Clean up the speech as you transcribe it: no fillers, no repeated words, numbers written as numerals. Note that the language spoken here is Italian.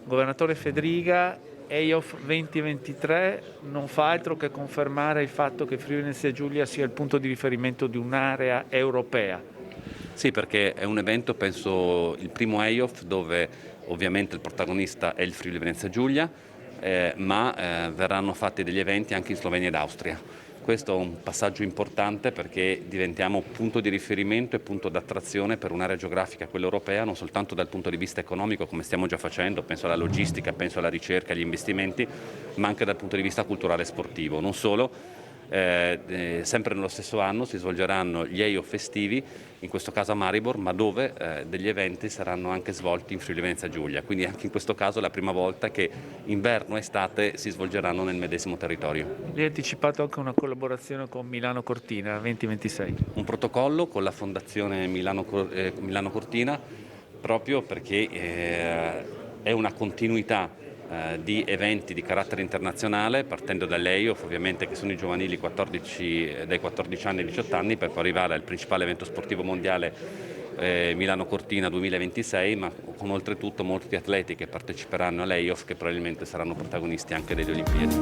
Governatore Fedriga, EIOF 2023 non fa altro che confermare il fatto che Friuli Venezia Giulia sia il punto di riferimento di un'area europea. Sì, perché è un evento, penso, il primo EIOF dove ovviamente il protagonista è il Friuli Venezia Giulia, ma verranno fatti degli eventi anche in Slovenia ed Austria. Questo è un passaggio importante perché diventiamo punto di riferimento e punto d'attrazione per un'area geografica, quella europea, non soltanto dal punto di vista economico, come stiamo già facendo, penso alla logistica, penso alla ricerca, agli investimenti, ma anche dal punto di vista culturale e sportivo. Non solo, sempre nello stesso anno si svolgeranno gli EIOF estivi, in questo caso a Maribor, ma dove degli eventi saranno anche svolti in Friuli Venezia Giulia, quindi anche in questo caso è la prima volta che inverno e estate si svolgeranno nel medesimo territorio. Lei ha anticipato anche una collaborazione con Milano Cortina 2026. Un protocollo con la Fondazione Milano Cortina proprio perché è una continuità di eventi di carattere internazionale, partendo dall'EIOF ovviamente, che sono i giovanili dai 14 anni ai 18 anni, per poi arrivare al principale evento sportivo mondiale Milano Cortina 2026, ma con oltretutto molti atleti che parteciperanno all'EIOF, che probabilmente saranno protagonisti anche delle Olimpiadi.